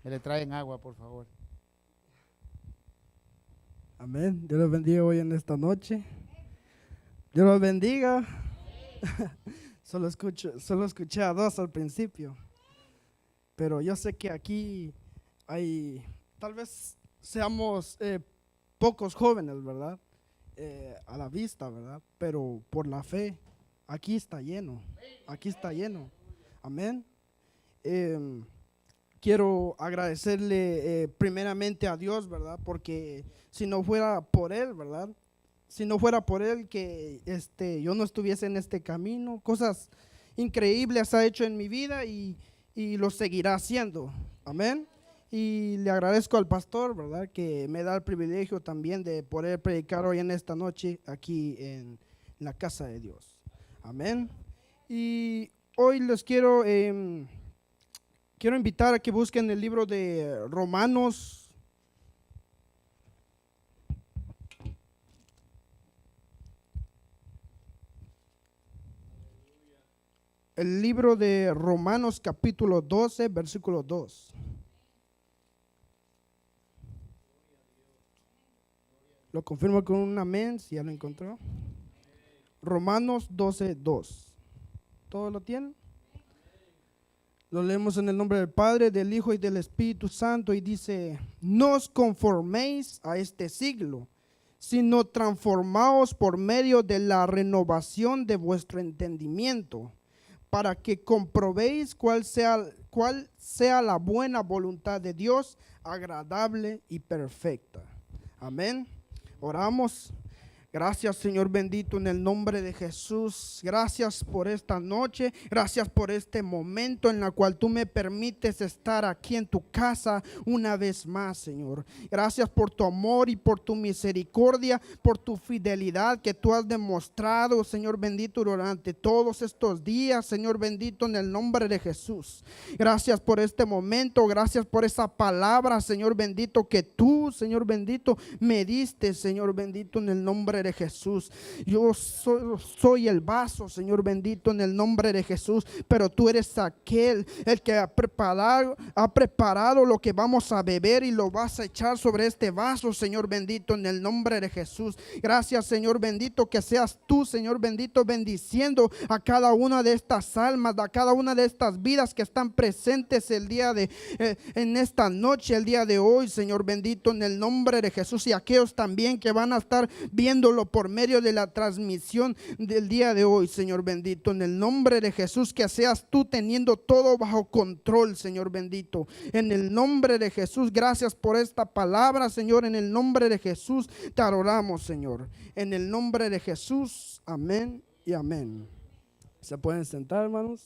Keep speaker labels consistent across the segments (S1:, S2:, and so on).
S1: Que le traen agua, por favor.
S2: Amén. Dios los bendiga hoy en esta noche. Dios los bendiga. Solo escuché a dos al principio. Pero yo sé que aquí hay, tal vez seamos pocos jóvenes, ¿verdad? A la vista, ¿verdad? Pero por la fe, aquí está lleno. Aquí está lleno. Amén. Em, Quiero agradecerle primeramente a Dios, ¿verdad? Porque si no fuera por Él, ¿verdad? Si no fuera por Él que yo no estuviese en este camino, cosas increíbles ha hecho en mi vida y lo seguirá haciendo. Amén. Y le agradezco al pastor, ¿verdad? Que me da el privilegio también de poder predicar hoy en esta noche aquí en la casa de Dios. Amén. Y hoy les quiero invitar a que busquen el libro de Romanos. El libro de Romanos capítulo 12, versículo 2. Lo confirmo con un amén, si ya lo encontró. Romanos 12, 2. ¿Todos lo tienen? Lo leemos en el nombre del Padre, del Hijo y del Espíritu Santo y dice: no os conforméis a este siglo, sino transformaos por medio de la renovación de vuestro entendimiento, para que comprobéis cuál sea la buena voluntad de Dios, agradable y perfecta. Amén. Oramos. Gracias, Señor bendito, en el nombre de Jesús. Gracias por esta noche. Gracias por este momento en el cual tú me permites estar aquí en tu casa una vez más, Señor. Gracias por tu amor y por tu misericordia, por tu fidelidad que tú has demostrado, Señor bendito, durante todos estos días, Señor bendito, en el nombre de Jesús. Gracias por este momento. Gracias por esa palabra, Señor bendito, que tú, Señor bendito, me diste, Señor bendito, en el nombre de Jesús. Yo soy el vaso, Señor bendito, en el nombre de Jesús, pero tú eres aquel, el que ha preparado lo que vamos a beber y lo vas a echar sobre este vaso, Señor bendito, en el nombre de Jesús. Gracias, Señor bendito, que seas tú, Señor bendito, bendiciendo a cada una de estas almas, a cada una de estas vidas que están presentes el día de en esta noche, el día de hoy, Señor bendito, en el nombre de Jesús, y aquellos también que van a estar viéndolo por medio de la transmisión del día de hoy, Señor bendito, en el nombre de Jesús, que seas tú teniendo todo bajo control, Señor bendito, en el nombre de Jesús. Gracias por esta palabra, Señor, en el nombre de Jesús te adoramos, Señor, en el nombre de Jesús, amén y amén. ¿Se pueden sentar, hermanos?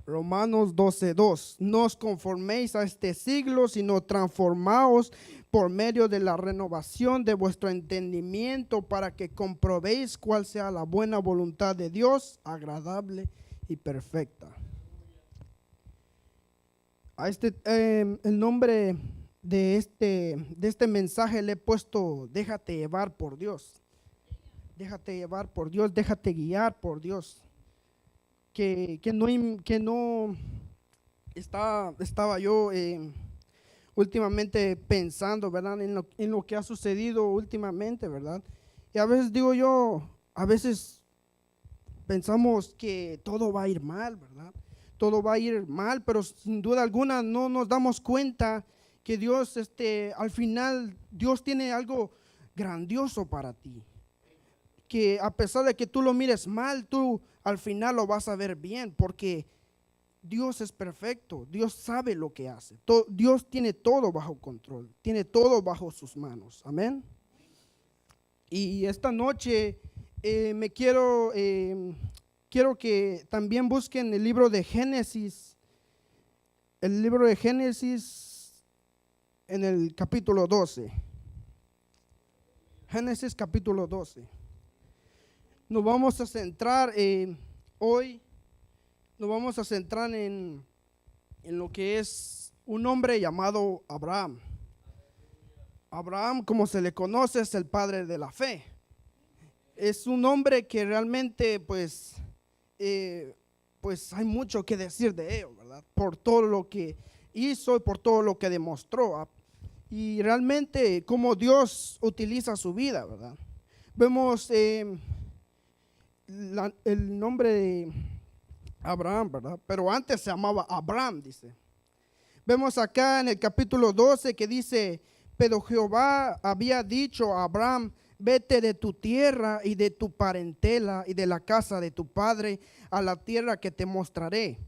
S2: Romanos 12:2. No os conforméis a este siglo, sino transformaos por medio de la renovación de vuestro entendimiento, para que comprobéis cuál sea la buena voluntad de Dios, agradable y perfecta. A el nombre de este mensaje le he puesto: déjate llevar por Dios. Déjate llevar por Dios, déjate guiar por Dios. Que no estaba yo últimamente pensando, ¿verdad? En lo que ha sucedido últimamente, ¿verdad? Y a veces digo yo, a veces pensamos que todo va a ir mal, ¿verdad? Todo va a ir mal, pero sin duda alguna no nos damos cuenta que Dios, al final, Dios tiene algo grandioso para ti. Que a pesar de que tú lo mires mal, tú al final lo vas a ver bien, porque Dios es perfecto, Dios sabe lo que hace, Dios tiene todo bajo control, tiene todo bajo sus manos, amén. Y esta noche quiero que también busquen el libro de Génesis, en el capítulo 12, Génesis capítulo 12. Nos vamos a centrar hoy, nos vamos a centrar en lo que es un hombre llamado Abraham. Abraham, como se le conoce, es el padre de la fe. Es un hombre que realmente, pues, pues hay mucho que decir de ellos, ¿verdad? Por todo lo que hizo y por todo lo que demostró. Y realmente cómo Dios utiliza su vida, ¿verdad? Vemos el nombre de Abraham, ¿verdad? Pero antes se llamaba Abram, dice. Vemos acá en el capítulo 12 que dice, pero Jehová había dicho a Abraham, vete de tu tierra y de tu parentela y de la casa de tu padre a la tierra que te mostraré.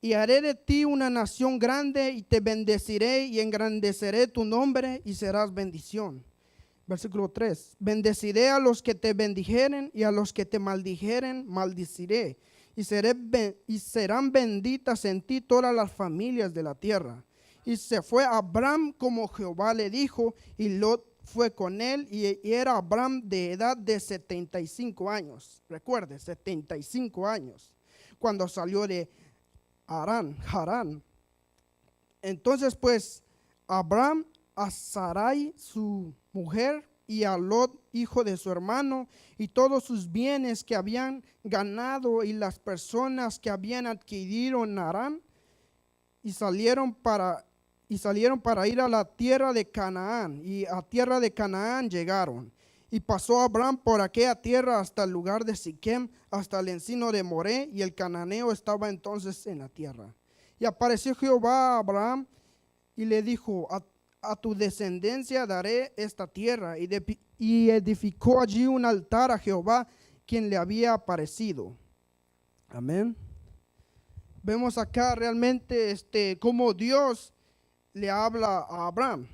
S2: Y haré de ti una nación grande y te bendeciré y engrandeceré tu nombre y serás bendición. Versículo 3, bendeciré a los que te bendijeren y a los que te maldijeren, maldiciré. Y serán benditas en ti todas las familias de la tierra. Y se fue Abraham como Jehová le dijo, y Lot fue con él, y era Abraham de edad de 75 años. Recuerde, 75 años, cuando salió de Harán. Entonces pues Abraham a Sarai su mujer y a Lot hijo de su hermano y todos sus bienes que habían ganado y las personas que habían adquirido en Harán y salieron para ir a la tierra de Canaán, y a tierra de Canaán llegaron. Y pasó Abraham por aquella tierra hasta el lugar de Siquem, hasta el encino de Moré, y el cananeo estaba entonces en la tierra. Y apareció Jehová a Abraham y le dijo, a tu descendencia daré esta tierra. Y edificó allí un altar a Jehová, quien le había aparecido. Amén. Vemos acá realmente cómo Dios le habla a Abraham.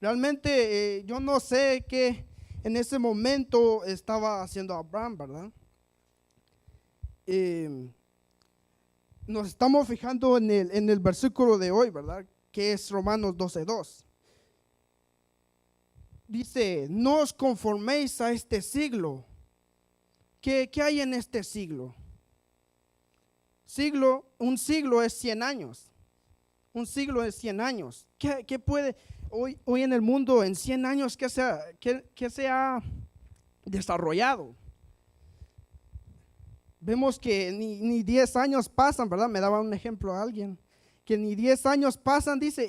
S2: Realmente yo no sé qué en ese momento estaba haciendo Abraham, ¿verdad? Nos estamos fijando en el versículo de hoy, ¿verdad? Que es Romanos 12:2. Dice, no os conforméis a este siglo. ¿Qué hay en este siglo? Un siglo es 100 años. Un siglo es 100 años. ¿Qué puede hoy en el mundo, en 100 años, que se ha desarrollado? Vemos que ni 10 años pasan, ¿verdad? Me daba un ejemplo a alguien, que ni 10 años pasan, dice,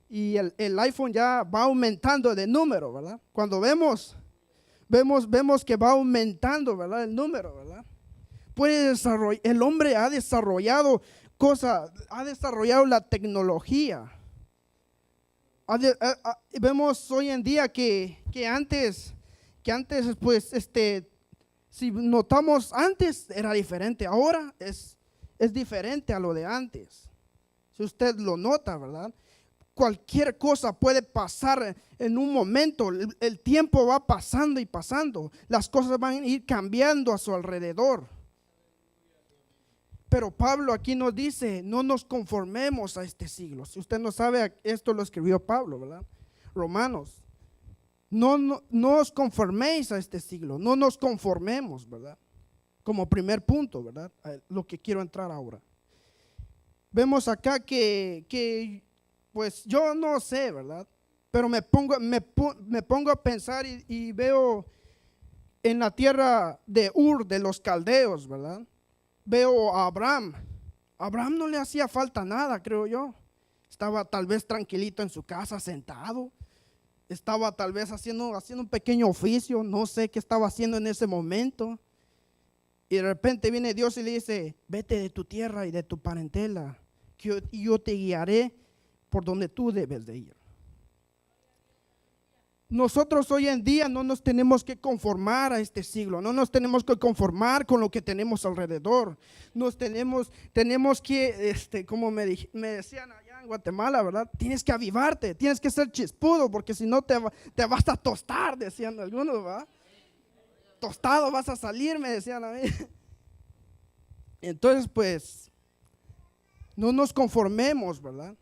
S2: y el iPhone ya va aumentando de número, ¿verdad? Cuando vemos que va aumentando, ¿verdad? El número, ¿verdad? El hombre ha desarrollado cosas, ha desarrollado la tecnología. Vemos hoy en día que antes pues si notamos, antes era diferente, ahora es diferente a lo de antes. Si usted lo nota, ¿verdad? Cualquier cosa puede pasar en un momento, el tiempo va pasando y pasando, las cosas van a ir cambiando a su alrededor. Pero Pablo aquí nos dice, no nos conformemos a este siglo. Si usted no sabe, esto lo escribió Pablo, ¿verdad? Romanos. No os conforméis a este siglo, no nos conformemos, ¿verdad? Como primer punto, ¿verdad? Lo que quiero entrar ahora. Vemos acá que pues yo no sé, ¿verdad? Pero me pongo a pensar y veo en la tierra de Ur, de los caldeos, ¿verdad? Veo a Abraham. Abraham no le hacía falta nada, creo yo. Estaba tal vez tranquilito en su casa, sentado. Estaba tal vez haciendo un pequeño oficio, no sé qué estaba haciendo en ese momento. Y de repente viene Dios y le dice, vete de tu tierra y de tu parentela, y yo te guiaré por donde tú debes de ir. Nosotros hoy en día no nos tenemos que conformar a este siglo, no nos tenemos que conformar con lo que tenemos alrededor. Tenemos que, como me decían allá en Guatemala, ¿verdad? Tienes que avivarte, tienes que ser chispudo, porque si no te vas a tostar, decían algunos, ¿verdad? Tostado vas a salir, me decían a mí. Entonces, pues, no nos conformemos, ¿verdad?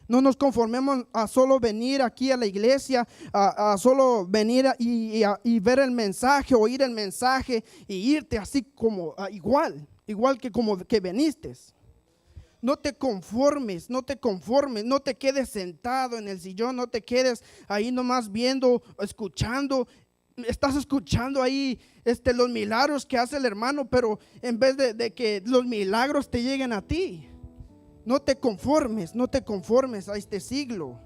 S2: No nos conformemos a solo venir aquí a la iglesia, a solo venir y ver el mensaje, oír el mensaje y irte así como igual que como que viniste. No te conformes, no te quedes sentado en el sillón, no te quedes ahí nomás viendo, escuchando. estás escuchando ahí los milagros que hace el hermano, pero en vez de que los milagros te lleguen a ti, no te conformes a este siglo.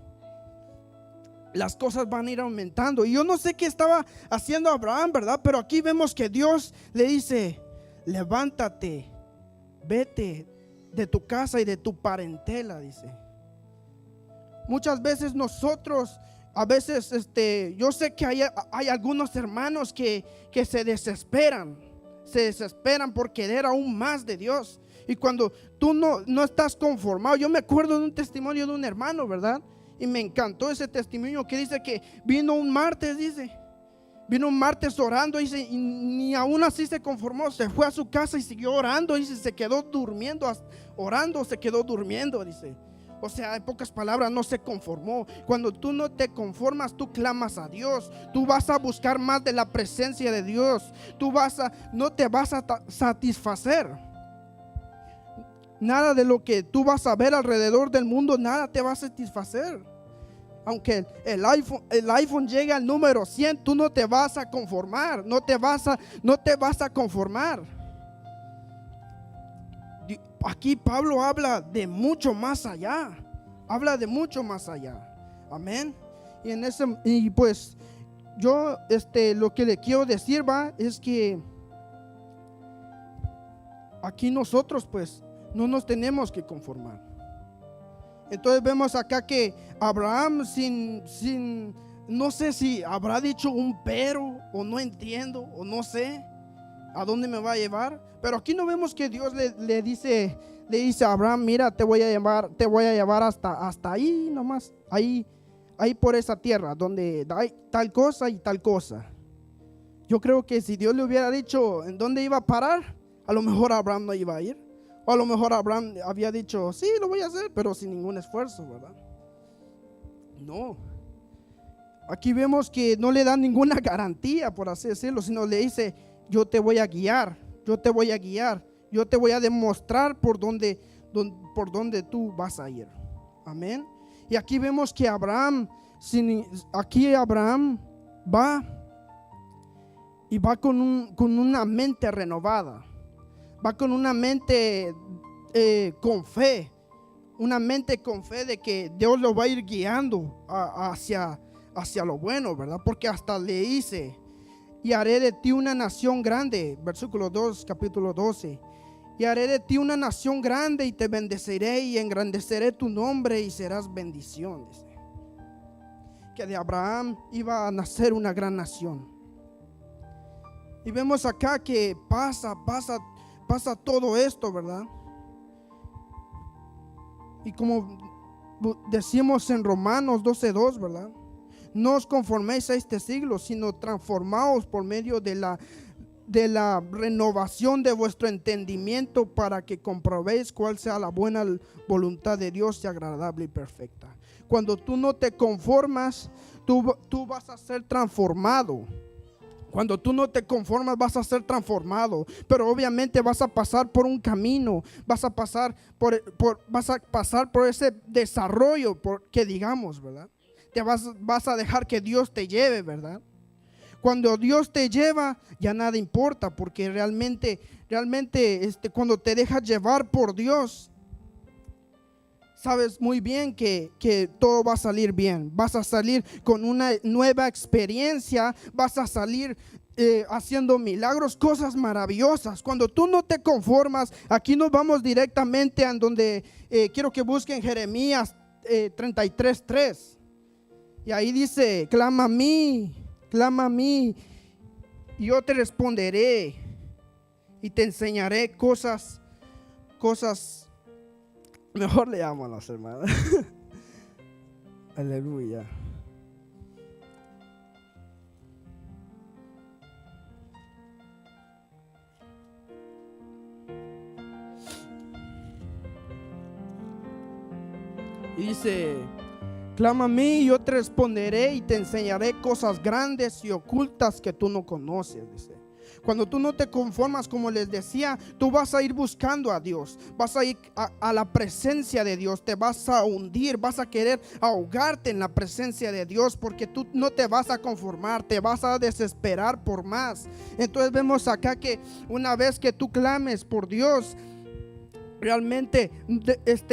S2: Las cosas van a ir aumentando. Y yo no sé qué estaba haciendo Abraham, ¿verdad? Pero aquí vemos que Dios le dice: levántate, vete de tu casa y de tu parentela, dice. Muchas veces nosotros, a veces, yo sé que hay algunos hermanos que se desesperan por querer aún más de Dios. Y cuando tú no estás conformado, yo me acuerdo de un testimonio de un hermano, ¿verdad? Y me encantó ese testimonio que dice que vino un martes orando, dice, y ni aún así se conformó, se fue a su casa y siguió orando, dice, se quedó durmiendo, orando, se quedó durmiendo, dice. O sea, en pocas palabras, no se conformó. Cuando tú no te conformas, tú clamas a Dios. Tú vas a buscar más de la presencia de Dios. No te vas a satisfacer. Nada de lo que tú vas a ver alrededor del mundo, nada te va a satisfacer. Aunque el iPhone llegue al número 100, tú no te vas a conformar. No te vas a conformar. Aquí Pablo habla de mucho más allá. Amén. Y pues yo lo que le quiero decir es que aquí nosotros pues no nos tenemos que conformar. Entonces vemos acá que Abraham no sé si habrá dicho un pero, o no entiendo, o no sé a dónde me va a llevar. Pero aquí no vemos que Dios le dice a Abraham: mira, te voy a llevar hasta ahí nomás, ahí por esa tierra donde hay tal cosa y tal cosa. Yo creo que si Dios le hubiera dicho en dónde iba a parar, a lo mejor Abraham no iba a ir. O a lo mejor Abraham había dicho: sí, lo voy a hacer, pero sin ningún esfuerzo, ¿verdad? No. Aquí vemos que no le dan ninguna garantía, por así decirlo, sino le dice: yo te voy a guiar, yo te voy a demostrar por dónde tú vas a ir. Amén. Y aquí vemos que Abraham va con una mente renovada, va con una mente con fe, de que Dios lo va a ir guiando hacia lo bueno, ¿verdad? Porque hasta le dice: y haré de ti una nación grande, versículo 2, capítulo 12. Y haré de ti una nación grande y te bendeciré y engrandeceré tu nombre y serás bendición. Dice que de Abraham iba a nacer una gran nación. Y vemos acá que pasa todo esto, ¿verdad? Y como decimos en Romanos 12:2, ¿verdad? No os conforméis a este siglo, sino transformaos por medio de la renovación de vuestro entendimiento, para que comprobéis cuál sea la buena voluntad de Dios, y agradable y perfecta. Cuando tú no te conformas, tú vas a ser transformado. Cuando tú no te conformas, vas a ser transformado. Pero obviamente vas a pasar por un camino, vas a pasar por ese desarrollo, que digamos, ¿verdad? Te vas a dejar que Dios te lleve, ¿verdad? Cuando Dios te lleva, ya nada importa, porque realmente cuando te dejas llevar por Dios, sabes muy bien que todo va a salir bien. Vas a salir con una nueva experiencia, vas a salir haciendo milagros, cosas maravillosas. Cuando tú no te conformas, aquí nos vamos directamente a donde quiero que busquen Jeremías 33:3. Y ahí dice: clama a mí, y yo te responderé y te enseñaré cosas. Mejor le amo a las hermanas. Aleluya. Y dice: clama a mí, yo te responderé y te enseñaré cosas grandes y ocultas que tú no conoces. Dice. Cuando tú no te conformas, como les decía, tú vas a ir buscando a Dios, vas a ir a la presencia de Dios, te vas a hundir, vas a querer ahogarte en la presencia de Dios, porque tú no te vas a conformar, te vas a desesperar por más. Entonces vemos acá que una vez que tú clames por Dios, realmente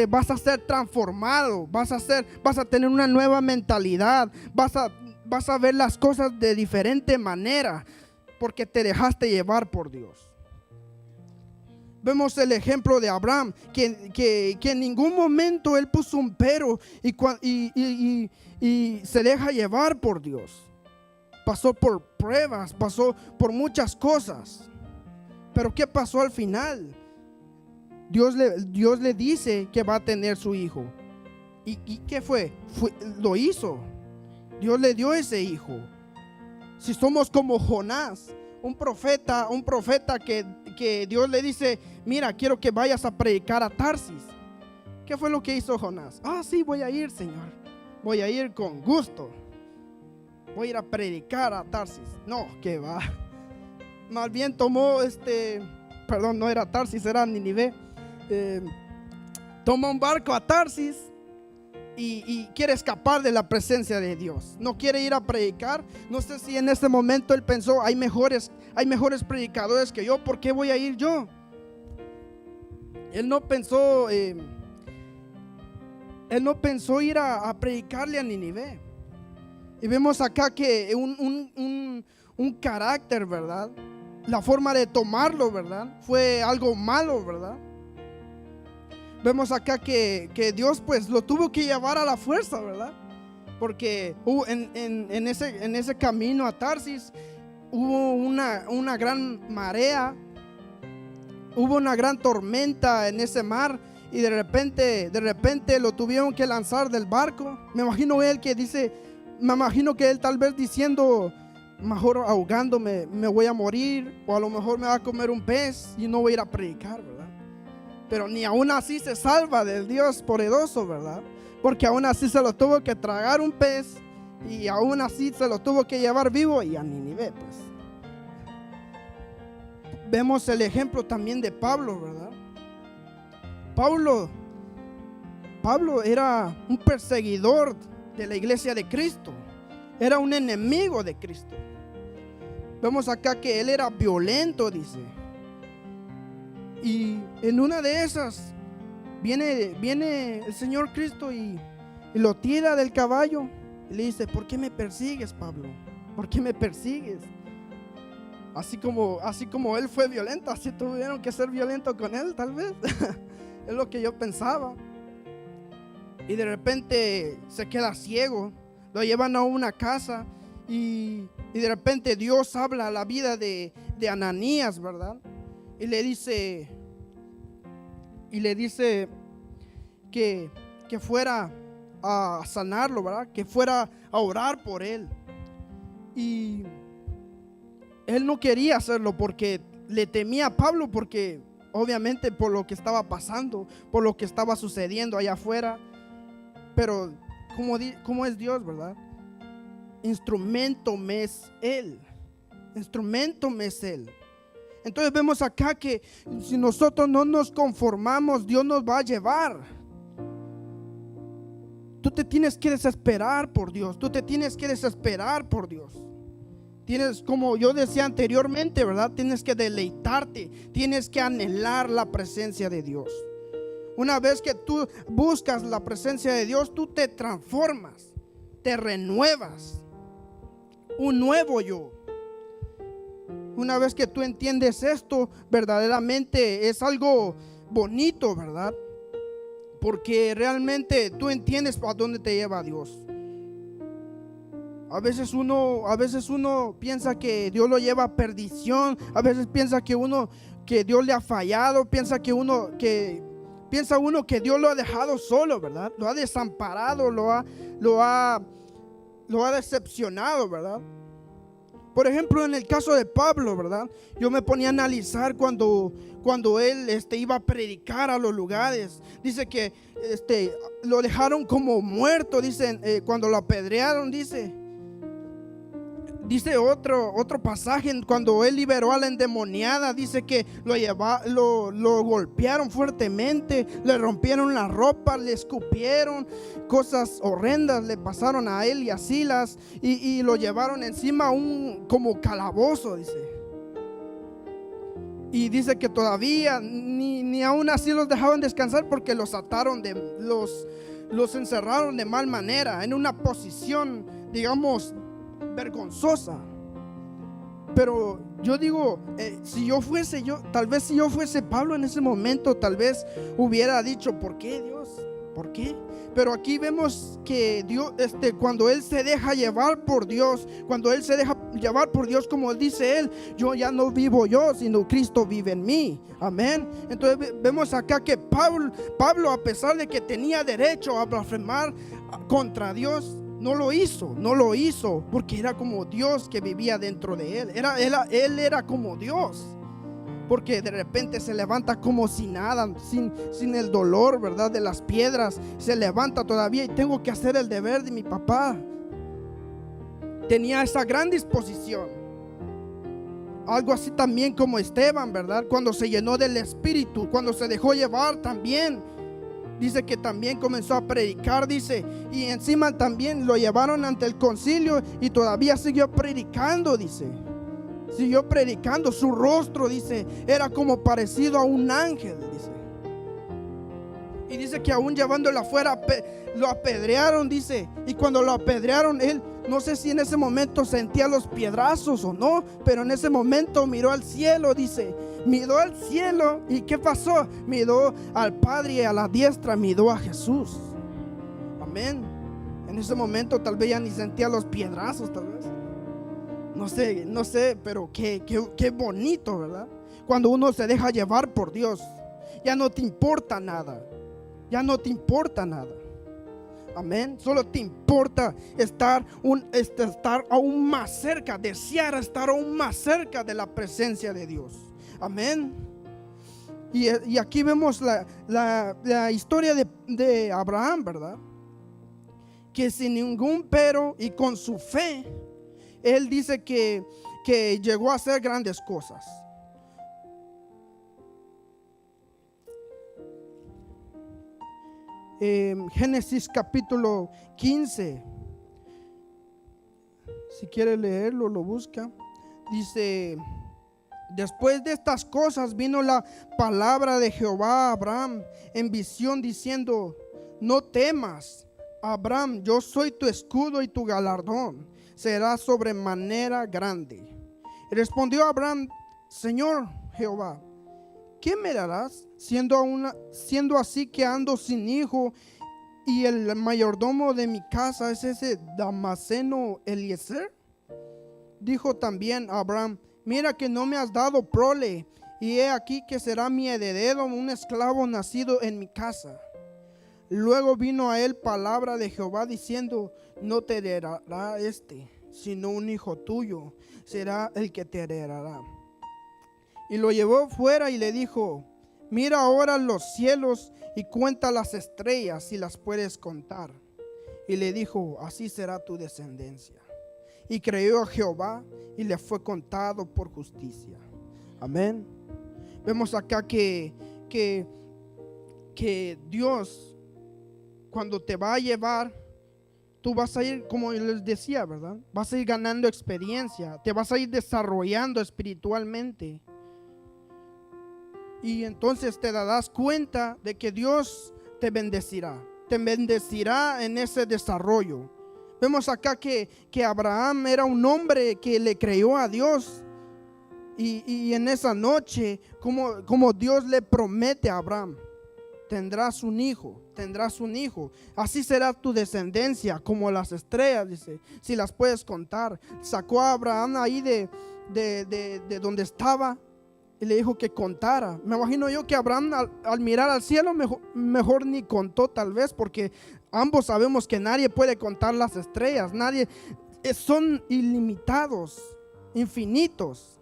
S2: vas a ser transformado, vas a tener una nueva mentalidad, vas a ver las cosas de diferente manera, porque te dejaste llevar por Dios. Vemos el ejemplo de Abraham, que en ningún momento él puso un pero y se deja llevar por Dios. Pasó por pruebas, pasó por muchas cosas, pero ¿qué pasó al final? Dios le dice que va a tener su hijo. ¿Y qué fue? Lo hizo. Dios le dio ese hijo. Si somos como Jonás, un profeta que Dios le dice: mira, quiero que vayas a predicar a Tarsis. ¿Qué fue lo que hizo Jonás? Sí, voy a ir, Señor. Voy a ir con gusto. Voy a ir a predicar a Tarsis. No, que va. Más bien tomó perdón, no era Tarsis, era Nínive. Toma un barco a Tarsis y quiere escapar de la presencia de Dios. No quiere ir a predicar. No sé si en este momento él pensó: hay mejores predicadores que yo, ¿por qué voy a ir yo? Él no pensó ir a predicarle a Nínive. Y vemos acá que un carácter, ¿verdad? La forma de tomarlo, ¿verdad? Fue algo malo, ¿verdad? Vemos acá que Dios pues lo tuvo que llevar a la fuerza, ¿verdad? Porque en ese camino a Tarsis hubo una gran marea, hubo una gran tormenta en ese mar, y de repente lo tuvieron que lanzar del barco. Me imagino que él tal vez diciendo: mejor ahogándome me voy a morir, o a lo mejor me va a comer un pez y no voy a ir a predicar, ¿verdad? Pero ni aún así se salva del Dios poderoso, ¿verdad? Porque aún así se lo tuvo que tragar un pez, y aún así se lo tuvo que llevar vivo, y a Nínive, pues. Vemos el ejemplo también de Pablo, ¿verdad? Pablo era un perseguidor de la iglesia de Cristo, era un enemigo de Cristo. Vemos acá que él era violento, dice. Y en una de esas viene el Señor Cristo y lo tira del caballo y le dice: ¿por qué me persigues, Pablo? ¿Por qué me persigues? Así como él fue violento, así tuvieron que ser violentos con él, tal vez. Es lo que yo pensaba. Y de repente se queda ciego, lo llevan a una casa, y de repente Dios habla a la vida de Ananías, ¿verdad? Y le dice que fuera a sanarlo, ¿verdad? Que fuera a orar por él. Y él no quería hacerlo porque le temía a Pablo, porque obviamente por lo que estaba pasando, por lo que estaba sucediendo allá afuera. Pero como es Dios, ¿verdad? Instrumento me es Él. Entonces vemos acá que si nosotros no nos conformamos, Dios nos va a llevar. Tú te tienes que desesperar por Dios. Tienes, como yo decía anteriormente, ¿verdad? Tienes que deleitarte, tienes que anhelar la presencia de Dios. Una vez que tú buscas la presencia de Dios, tú te transformas, te renuevas, un nuevo yo. Una vez que tú entiendes esto, verdaderamente es algo bonito, ¿verdad? Porque realmente tú entiendes a dónde te lleva Dios. A veces uno piensa que Dios lo lleva a perdición. A veces piensa que Dios le ha fallado. Piensa uno que Dios lo ha dejado solo, ¿verdad? Lo ha desamparado, lo ha decepcionado, ¿verdad? Por ejemplo, en el caso de Pablo, ¿verdad? Yo me ponía a analizar cuando él iba a predicar a los lugares. Dice que lo dejaron como muerto, dicen, cuando lo apedrearon, dice Dice otro pasaje, cuando él liberó a la endemoniada, dice que lo golpearon fuertemente, le rompieron la ropa, le escupieron, cosas horrendas le pasaron a él y a Silas, y lo llevaron encima como calabozo, dice. Y dice que todavía ni aún así los dejaban descansar, porque los ataron, los encerraron de mal manera, en una posición, digamos, vergonzosa. Pero yo digo, tal vez si yo fuese Pablo en ese momento, tal vez hubiera dicho: ¿por qué, Dios? ¿Por qué? Pero aquí vemos que Dios, cuando él se deja llevar por Dios, como dice él, yo ya no vivo yo, sino Cristo vive en mí. Amén. Entonces vemos acá que Pablo, a pesar de que tenía derecho a blasfemar contra Dios, no lo hizo, porque era como Dios que vivía dentro de él. Él era como Dios, porque de repente se levanta como si nada, sin el dolor, ¿verdad?, de las piedras. Se levanta todavía y tengo que hacer el deber de mi papá. Tenía esa gran disposición. Algo así también como Esteban, ¿verdad? Cuando se llenó del Espíritu, cuando se dejó llevar también. Dice que también comenzó a predicar, dice, y encima también lo llevaron ante el concilio y todavía siguió predicando, dice. Siguió predicando. Su rostro, dice, era como parecido a un ángel, dice. Y dice que aún llevándolo afuera lo apedrearon, dice. Y cuando lo apedrearon, él, no sé si en ese momento sentía los piedrazos o no, pero en ese momento miró al cielo, dice. Miró al cielo, ¿y qué pasó? Miró al Padre, y a la diestra miró a Jesús. Amén. En ese momento tal vez ya ni sentía los piedrazos, tal vez. No sé, pero qué bonito, ¿verdad? Cuando uno se deja llevar por Dios, ya no te importa nada. Ya no te importa nada. Amén. Solo te importa estar aún más cerca, desear estar aún más cerca de la presencia de Dios. Amén. Y aquí vemos la historia de Abraham, ¿verdad? Que sin ningún pero y con su fe, él dice que llegó a hacer grandes cosas. Génesis capítulo 15, si quiere leerlo, lo busca. Dice: después de estas cosas vino la palabra de Jehová a Abraham en visión, diciendo: no temas, Abraham, yo soy tu escudo y tu galardón será sobremanera grande. Y respondió Abraham: Señor Jehová, ¿qué me darás siendo así que ando sin hijo, y el mayordomo de mi casa es ese Damaseno Eliezer? Dijo también Abraham: mira que no me has dado prole, y he aquí que será mi heredero un esclavo nacido en mi casa. Luego vino a él palabra de Jehová diciendo: no te heredará sino un hijo tuyo será el que te heredará. Y lo llevó fuera y le dijo: mira ahora los cielos y cuenta las estrellas si las puedes contar. Y le dijo: así será tu descendencia. Y creyó a Jehová y le fue contado por justicia. Amén. Vemos acá que Dios, cuando te va a llevar, tú vas a ir, como les decía, ¿verdad? Vas a ir ganando experiencia, te vas a ir desarrollando espiritualmente. Y entonces te darás cuenta de que Dios te bendecirá en ese desarrollo. Vemos acá que Abraham era un hombre que le creyó a Dios. Y en esa noche, como Dios le promete a Abraham: tendrás un hijo, así será tu descendencia como las estrellas, dice, si las puedes contar. Sacó a Abraham ahí de donde estaba y le dijo que contara. Me imagino yo que Abraham al mirar al cielo mejor ni contó, tal vez, porque ambos sabemos que nadie puede contar las estrellas. Nadie, son ilimitados, infinitos.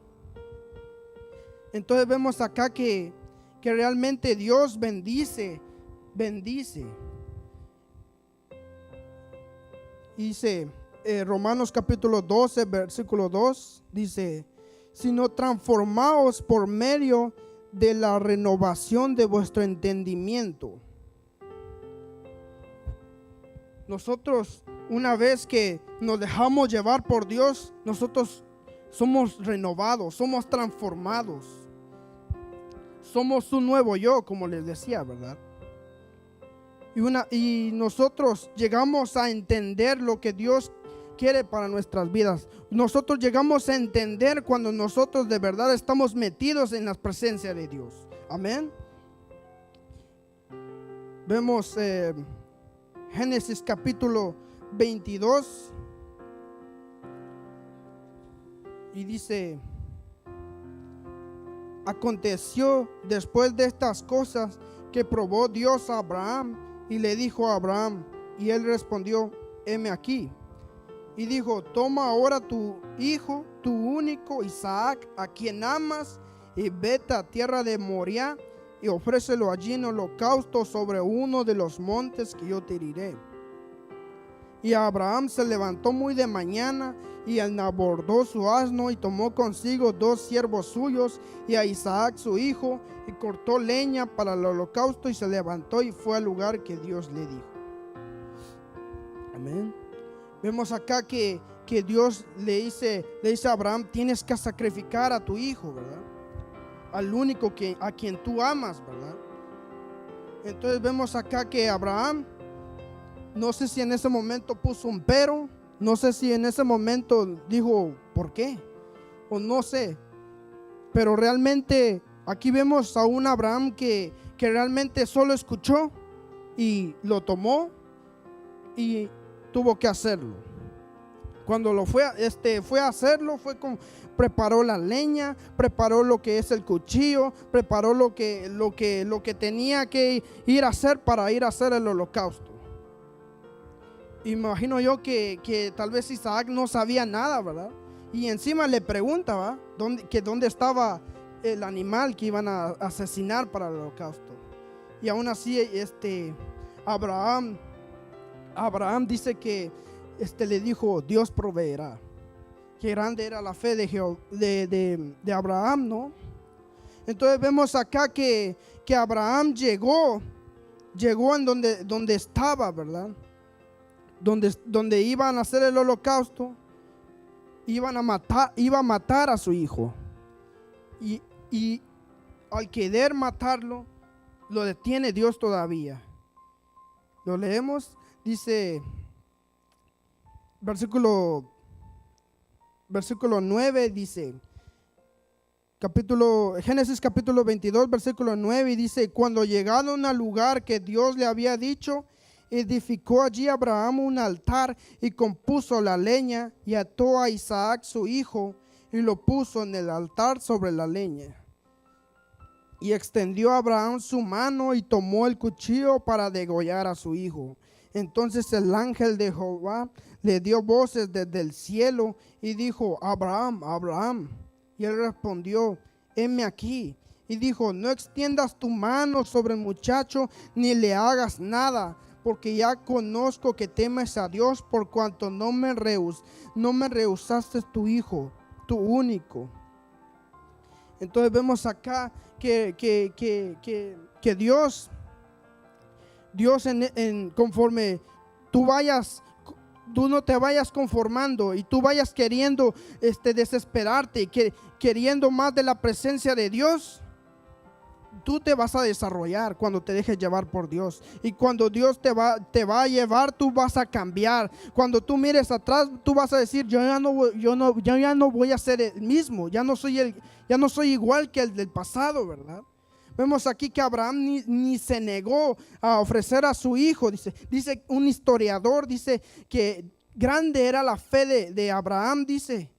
S2: Entonces vemos acá que realmente Dios bendice. Dice Romanos capítulo 12, versículo 2, dice, sino transformaos por medio de la renovación de vuestro entendimiento. Nosotros, una vez que nos dejamos llevar por Dios, nosotros somos renovados, somos transformados. Somos un nuevo yo, como les decía, ¿verdad? Y nosotros llegamos a entender lo que Dios quiere para nuestras vidas. Nosotros llegamos a entender cuando nosotros de verdad estamos metidos en la presencia de Dios. Amén. Vemos Génesis capítulo 22 y dice: aconteció después de estas cosas que probó Dios a Abraham y le dijo a Abraham, y él respondió: heme aquí. Y dijo: toma ahora tu hijo, tu único Isaac, a quien amas, y vete a tierra de Moriah y ofrécelo allí en holocausto sobre uno de los montes que yo te diré. Y Abraham se levantó muy de mañana y abordó su asno y tomó consigo 2 siervos suyos y a Isaac su hijo, y cortó leña para el holocausto y se levantó y fue al lugar que Dios le dijo. Amén. Vemos acá que Dios le dice a Abraham: tienes que sacrificar a tu hijo, ¿verdad? Al único a quien tú amas, ¿verdad? Entonces vemos acá que Abraham, no sé si en ese momento puso un pero, no sé si en ese momento dijo ¿por qué? O no sé, pero realmente aquí vemos a un Abraham que realmente solo escuchó y lo tomó y tuvo que hacerlo. Cuando lo fue a hacerlo, preparó la leña, preparó lo que es el cuchillo, preparó lo que tenía que ir a hacer para ir a hacer el holocausto. Imagino yo que tal vez Isaac no sabía nada, ¿verdad? Y encima le pregunta, ¿verdad? ¿Dónde estaba el animal que iban a asesinar para el holocausto? Y aún así Abraham dice que le dijo: Dios proveerá. Qué grande era la fe de Abraham, ¿no? Entonces vemos acá que Abraham llegó en donde estaba, ¿verdad? Donde iban a hacer el holocausto, iba a matar a su hijo. Y al querer matarlo, lo detiene Dios todavía. Lo leemos, dice versículo 9, dice, Génesis capítulo 22, versículo 9, y dice: cuando llegaron al lugar que Dios le había dicho, edificó allí Abraham un altar y compuso la leña y ató a Isaac su hijo y lo puso en el altar sobre la leña. Y extendió Abraham su mano y tomó el cuchillo para degollar a su hijo. Entonces el ángel de Jehová le dio voces desde el cielo y dijo: Abraham, Abraham. Y él respondió: heme aquí. Y dijo: no extiendas tu mano sobre el muchacho ni le hagas nada, porque ya conozco que temes a Dios, por cuanto no me rehusaste tu hijo, tu único. Entonces vemos acá que Dios conforme tú no te vayas conformando y tú vayas queriendo desesperarte, queriendo más de la presencia de Dios, tú te vas a desarrollar cuando te dejes llevar por Dios. Y cuando Dios te va a llevar, tú vas a cambiar. Cuando tú mires atrás, tú vas a decir: yo ya no voy a ser el mismo, ya no soy igual que el del pasado, ¿verdad? Vemos aquí que Abraham ni se negó a ofrecer a su hijo. Dice un historiador, dice que grande era la fe de Abraham, dice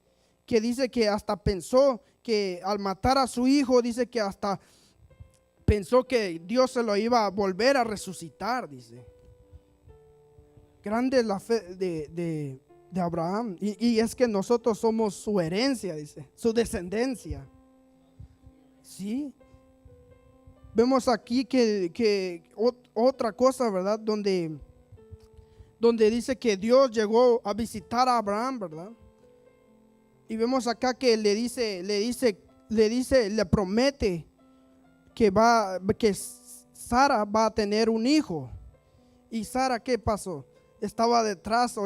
S2: que hasta pensó que al matar a su hijo, dice que hasta pensó que Dios se lo iba a volver a resucitar, dice. Grande es la fe de Abraham. Y es que nosotros somos su herencia, dice, su descendencia. Sí. Vemos aquí que otra cosa, ¿verdad? Donde donde dice que Dios llegó a visitar a Abraham, ¿verdad? Y vemos acá que le promete que Sara va a tener un hijo. Y Sara, ¿qué pasó? Estaba detrás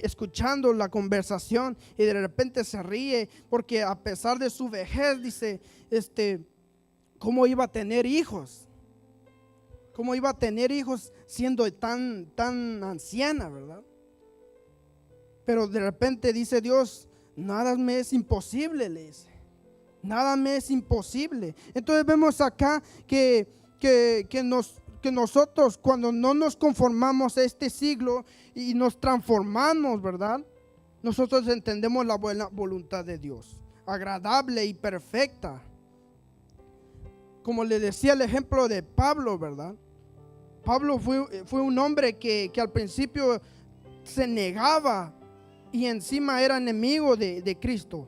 S2: escuchando la conversación, y de repente se ríe porque a pesar de su vejez dice, ¿cómo iba a tener hijos? ¿Cómo iba a tener hijos siendo tan anciana, verdad? Pero de repente dice Dios, nada me es imposible, le dice. Nada me es imposible. Entonces vemos acá que nosotros, cuando no nos conformamos a este siglo y nos transformamos, ¿verdad? Nosotros entendemos la buena voluntad de Dios, agradable y perfecta. Como le decía el ejemplo de Pablo, ¿verdad? Pablo fue un hombre que al principio se negaba y encima era enemigo de Cristo,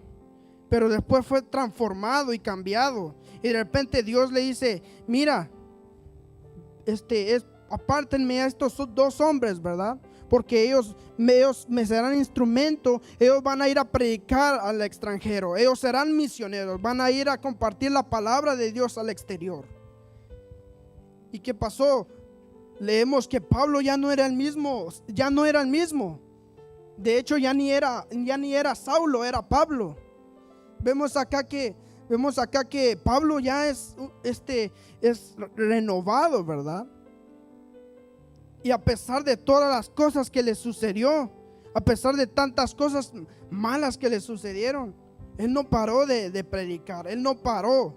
S2: pero después fue transformado y cambiado, y de repente Dios le dice, mira, apártenme a estos dos hombres, ¿verdad? Porque ellos me serán instrumento, ellos van a ir a predicar al extranjero, ellos serán misioneros, van a ir a compartir la palabra de Dios al exterior. ¿Y qué pasó? Leemos que Pablo ya no era el mismo. De hecho, ya ni era Saulo, era Pablo. Vemos acá que Pablo ya es renovado, ¿verdad? Y a pesar de todas las cosas que le sucedió, a pesar de tantas cosas malas que le sucedieron, él no paró de predicar. Él no paró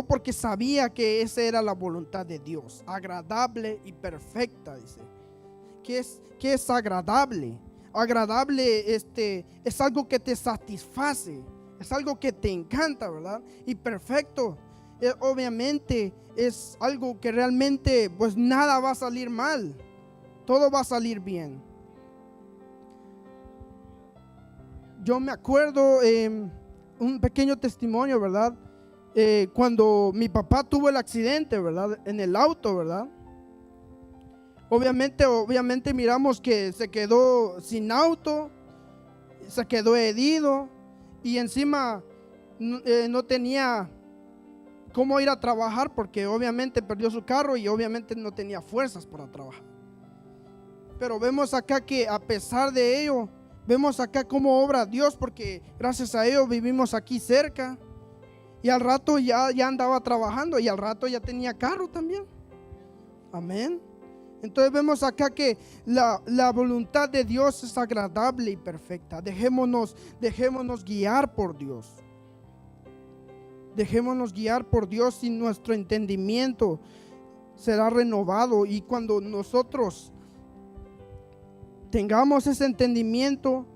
S2: porque sabía que esa era la voluntad de Dios, agradable y perfecta, dice. ¿Qué es agradable? Agradable es algo que te satisface, es algo que te encanta, ¿verdad? Y perfecto, obviamente es algo que realmente pues nada va a salir mal, todo va a salir bien. Yo me acuerdo un pequeño testimonio, ¿verdad? Cuando mi papá tuvo el accidente, ¿verdad? En el auto, ¿verdad? Obviamente miramos que se quedó sin auto, se quedó herido y encima no tenía cómo ir a trabajar porque obviamente perdió su carro y obviamente no tenía fuerzas para trabajar. Pero vemos acá que a pesar de ello, vemos acá cómo obra Dios, porque gracias a ello vivimos aquí cerca. Y al rato ya andaba trabajando y al rato ya tenía carro también. Amén. Entonces vemos acá que la voluntad de Dios es agradable y perfecta. Dejémonos guiar por Dios. Dejémonos guiar por Dios y nuestro entendimiento será renovado. Y cuando nosotros tengamos ese entendimiento,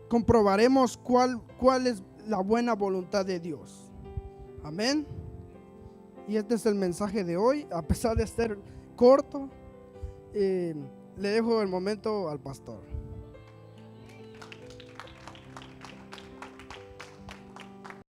S2: comprobaremos cuál es la buena voluntad de Dios. Amén. Y este es el mensaje de hoy. A pesar de ser corto, le dejo el momento al pastor.